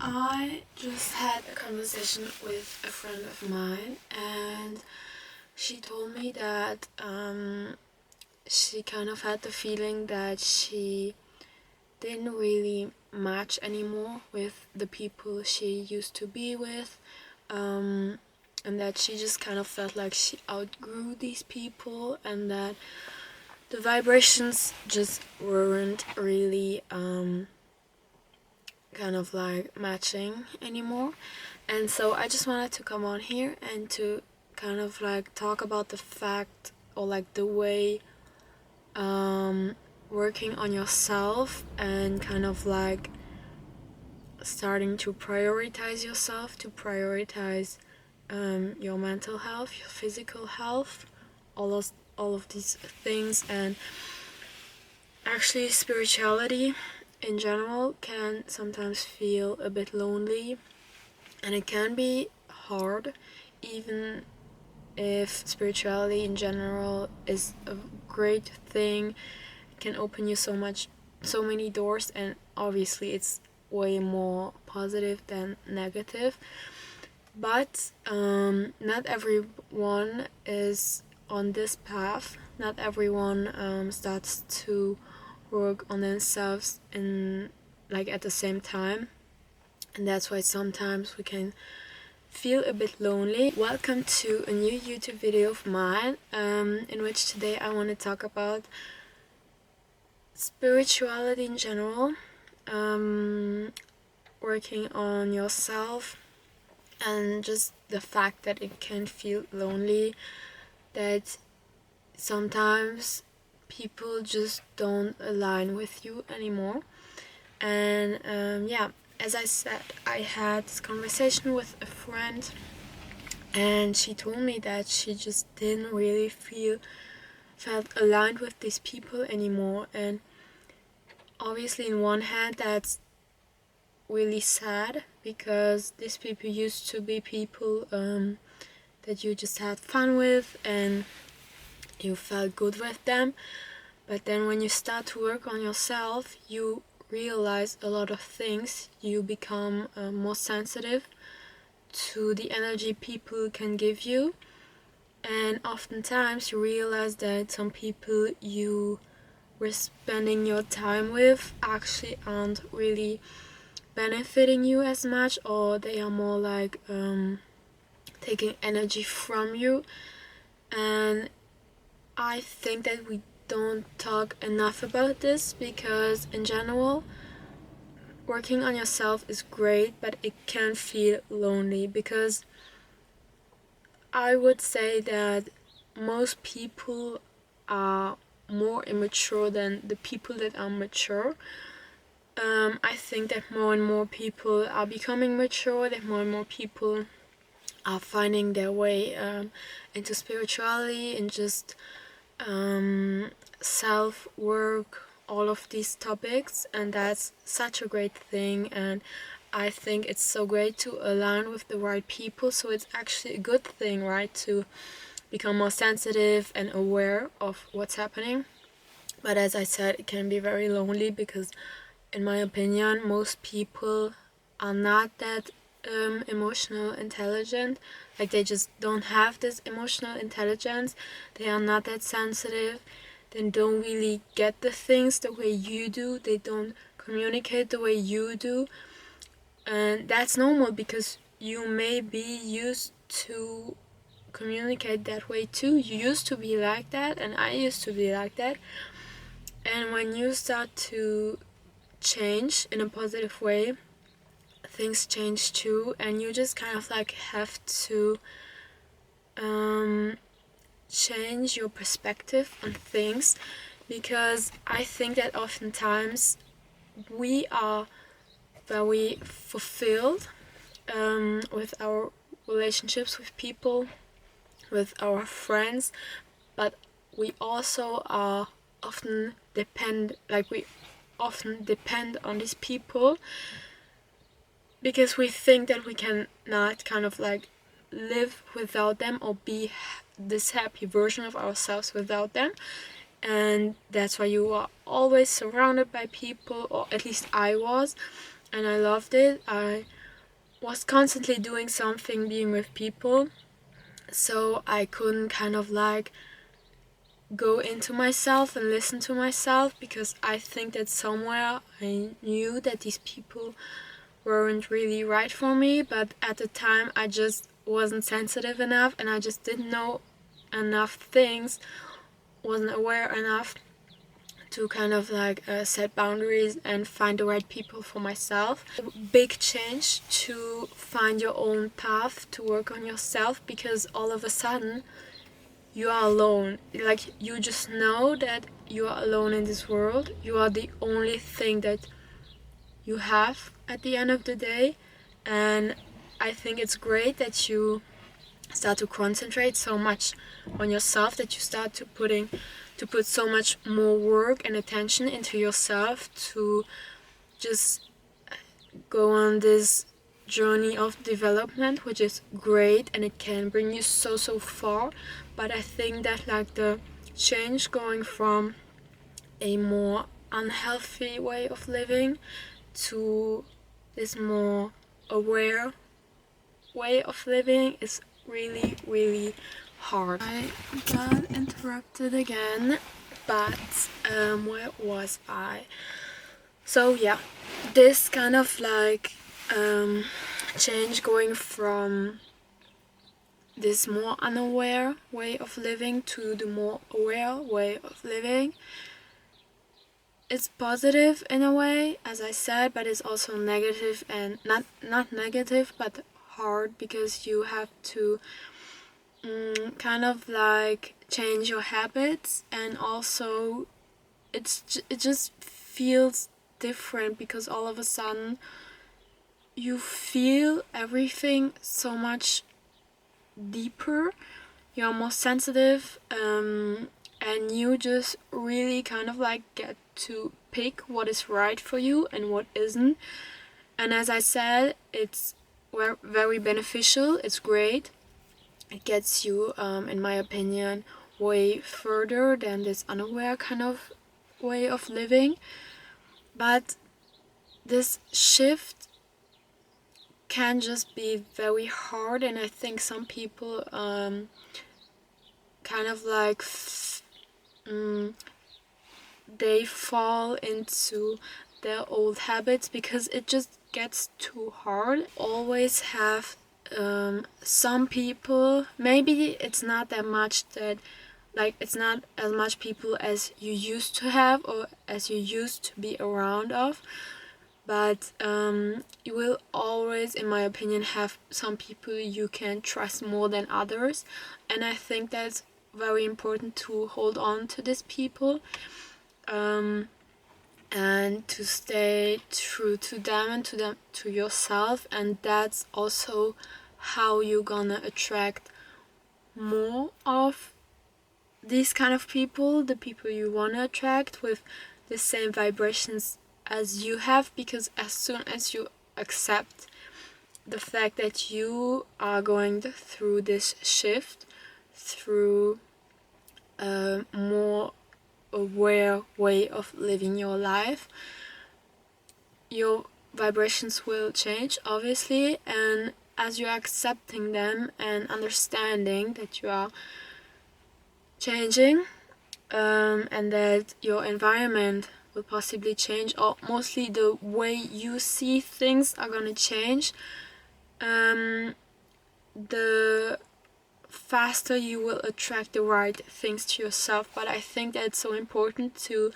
I just had a conversation with a friend of mine, and she told me that she kind of had the feeling that she didn't really match anymore with the people she used to be with, and that she just kind of felt like she outgrew these people, and that the vibrations just weren't really kind of like matching anymore. And so I just wanted to come on here and to kind of like talk about the fact, or like the way working on yourself and kind of like starting to prioritize yourself, to prioritize your mental health, your physical health, all of these things. And actually spirituality in general can sometimes feel a bit lonely, and it can be hard, even if spirituality in general is a great thing. It can open you so many doors, and obviously it's way more positive than negative. But not everyone is on this path. Not everyone starts to work on themselves in like at the same time, and that's why sometimes we can feel a bit lonely. Welcome to a new YouTube video of mine, in which today I want to talk about spirituality in general, working on yourself, and just the fact that it can feel lonely, that sometimes people just don't align with you anymore. And yeah, as I said, I had this conversation with a friend, and she told me that she just didn't really felt aligned with these people anymore. And obviously in one hand that's really sad, because these people used to be people that you just had fun with and you felt good with them. But then when you start to work on yourself, you realize a lot of things. You become more sensitive to the energy people can give you, and oftentimes you realize that some people you were spending your time with actually aren't really benefiting you as much, or they are more like taking energy from you. And I think that we don't talk enough about this, because in general working on yourself is great, but it can feel lonely, because I would say that most people are more immature than the people that are mature. I think that more and more people are becoming mature, that more and more people are finding their way into spirituality and just self-work, all of these topics, and that's such a great thing. And I think it's so great to align with the right people, so it's actually a good thing, right, to become more sensitive and aware of what's happening. But as I said, it can be very lonely, because in my opinion most people are not that emotional intelligent. Like, they just don't have this emotional intelligence. They are not that sensitive. They don't really get the things the way you do. They don't communicate the way you do. And that's normal, because you may be used to communicate that way too. You used to be like that, and I used to be like that. And when you start to change in a positive way, things change too, and you just kind of like have to change your perspective on things, because I think that oftentimes we are very fulfilled with our relationships with people, with our friends, but we also are often we often depend on these people, because we think that we can not kind of like live without them, or be this happy version of ourselves without them. And that's why you are always surrounded by people, or at least I was, and I loved it. I was constantly doing something, being with people, so I couldn't kind of like go into myself and listen to myself, because I think that somewhere I knew that these people weren't really right for me, but at the time I just wasn't sensitive enough, and I just didn't know enough things, wasn't aware enough to kind of like set boundaries and find the right people for myself. Big change to find your own path, to work on yourself, because all of a sudden you are alone. Like, you just know that you are alone in this world. You are the only thing that you have at the end of the day. And I think it's great that you start to concentrate so much on yourself, that you start to put so much more work and attention into yourself, to just go on this journey of development, which is great, and it can bring you so far. But I think that like the change going from a more unhealthy way of living to this more aware way of living is really hard. I got interrupted again, but where was I? So yeah, this kind of like change going from this more unaware way of living to the more aware way of living, it's positive in a way, as I said, but it's also negative, and not negative but hard, because you have to kind of like change your habits, and also it just feels different, because all of a sudden you feel everything so much deeper, you're more sensitive, and you just really kind of like get to pick what is right for you and what isn't. And as I said, it's very beneficial, it's great, it gets you, in my opinion, way further than this unaware kind of way of living. But this shift can just be very hard, and I think some people kind of like they fall into their old habits, because it just gets too hard. Always have some people, maybe it's not that much that, like, it's not as much people as you used to have or as you used to be around of, but you will always, in my opinion, have some people you can trust more than others, and I think that's very important to hold on to these people, and to stay true to them and to yourself. And that's also how you're gonna attract more of these kind of people, the people you want to attract with the same vibrations as you have, because as soon as you accept the fact that you are going through this shift, through a more aware way of living your life, your vibrations will change, obviously, and as you're accepting them and understanding that you are changing, and that your environment will possibly change, or mostly the way you see things are gonna change, the faster you will attract the right things to yourself. But I think that it's so important to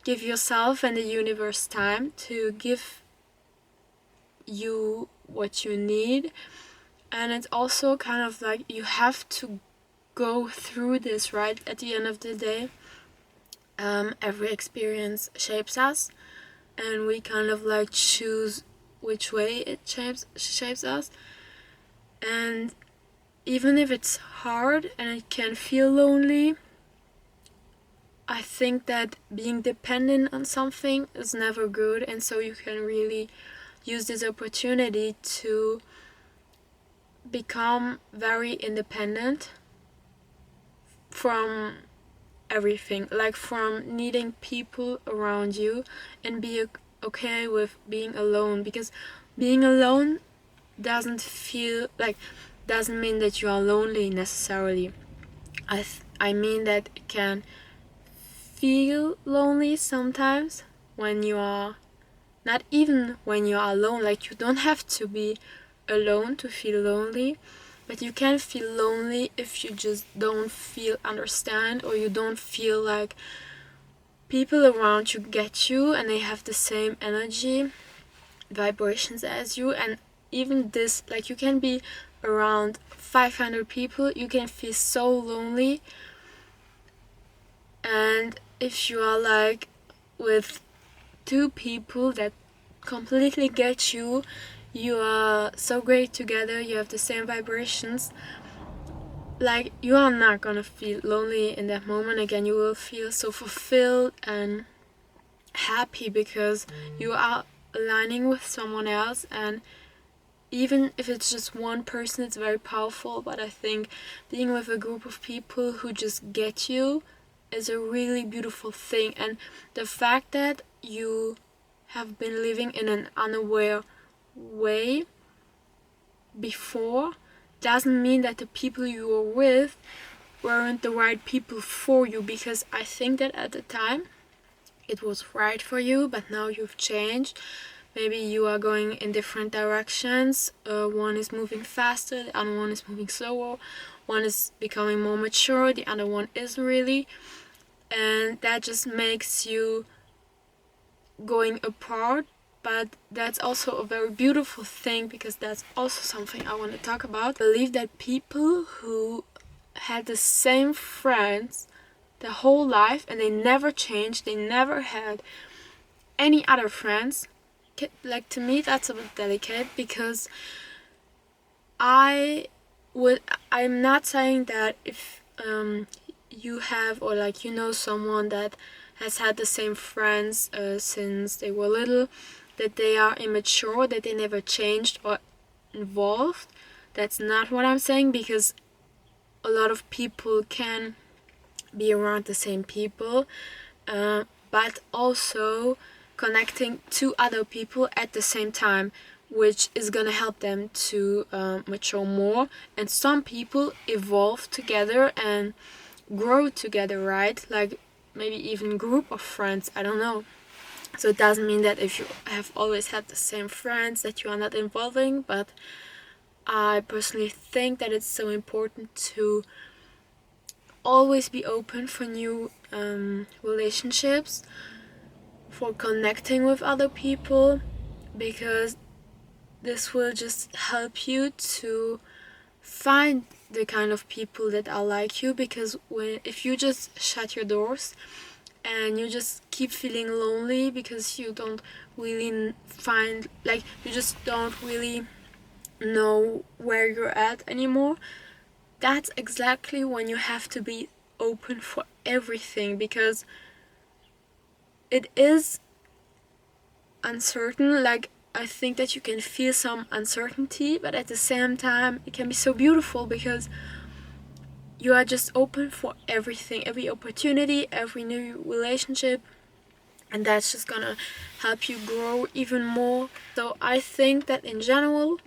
give yourself and the universe time to give you what you need. And it's also kind of like you have to go through this, right? At the end of the day, every experience shapes us, and we kind of like choose which way it shapes us. And even if it's hard and it can feel lonely, I think that being dependent on something is never good, and so you can really use this opportunity to become very independent from everything, like from needing people around you, and be okay with being alone, because being alone doesn't mean that you are lonely necessarily. I mean that it can feel lonely sometimes when you are not even when you are alone. Like, you don't have to be alone to feel lonely, but you can feel lonely if you just don't feel understand, or you don't feel like people around you get you and they have the same energy vibrations as you. And even this, like, you can be around 500 people, you can feel so lonely. And if you are like with 2 people that completely get you, you are so great together, you have the same vibrations, like, you are not gonna feel lonely in that moment again. You will feel so fulfilled and happy because you are aligning with someone else. And even if it's just one person, it's very powerful. But I think being with a group of people who just get you is a really beautiful thing. And the fact that you have been living in an unaware way before doesn't mean that the people you were with weren't the right people for you, because I think that at the time it was right for you, but now you've changed. Maybe you are going in different directions. One is moving faster, the other one is moving slower. One is becoming more mature, the other one isn't really. And that just makes you going apart. But that's also a very beautiful thing, because that's also something I want to talk about. I believe that people who had the same friends their whole life and they never changed, they never had any other friends, like, to me that's a bit delicate. Because I'm not saying that if you have, or like, you know, someone that has had the same friends since they were little, that they are immature, that they never changed or evolved. That's not what I'm saying, because a lot of people can be around the same people, but also connecting to other people at the same time, which is gonna help them to mature more. And some people evolve together and grow together, right? Like, maybe even group of friends, I don't know. So it doesn't mean that if you have always had the same friends that you are not evolving, but I personally think that it's so important to always be open for new relationships, for connecting with other people, because this will just help you to find the kind of people that are like you. Because if you just shut your doors and you just keep feeling lonely because you don't really find, like, you just don't really know where you're at anymore, that's exactly when you have to be open for everything. Because it is uncertain. Like, I think that you can feel some uncertainty, but at the same time it can be so beautiful, because you are just open for everything, every opportunity, every new relationship, and that's just gonna help you grow even more. So I think that in general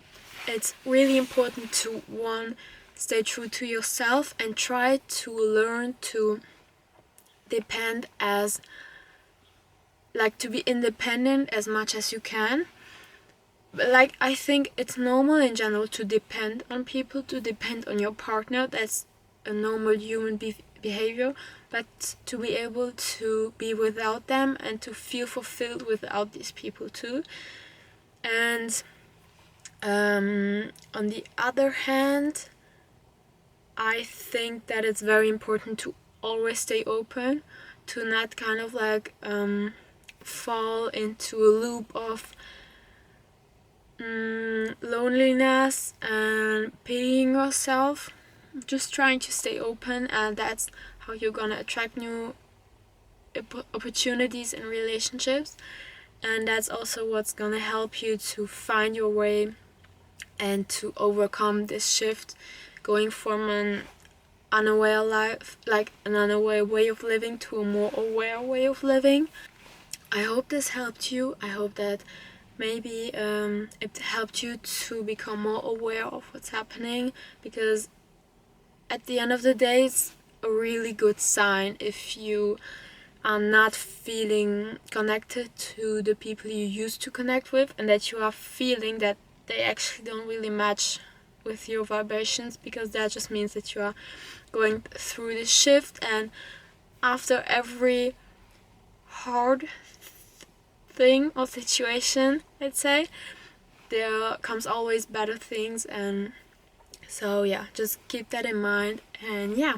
it's really important to, one, stay true to yourself and try to learn to depend as, like, to be independent as much as you can. But, like, I think it's normal in general to depend on people, to depend on your partner. That's a normal human behavior. But to be able to be without them and to feel fulfilled without these people too. And on the other hand, I think that it's very important to always stay open, to not kind of like fall into a loop of loneliness and pitying yourself. Just trying to stay open, and that's how you're gonna attract new opportunities in relationships. And that's also what's gonna help you to find your way and to overcome this shift, going from an unaware life, like an unaware way of living, to a more aware way of living. I hope this helped you. I hope that maybe it helped you to become more aware of what's happening, because at the end of the day it's a really good sign if you are not feeling connected to the people you used to connect with, and that you are feeling that they actually don't really match with your vibrations, because that just means that you are going through this shift. And after every hard thing or situation, I'd say, there comes always better things. And so yeah, just keep that in mind. And yeah,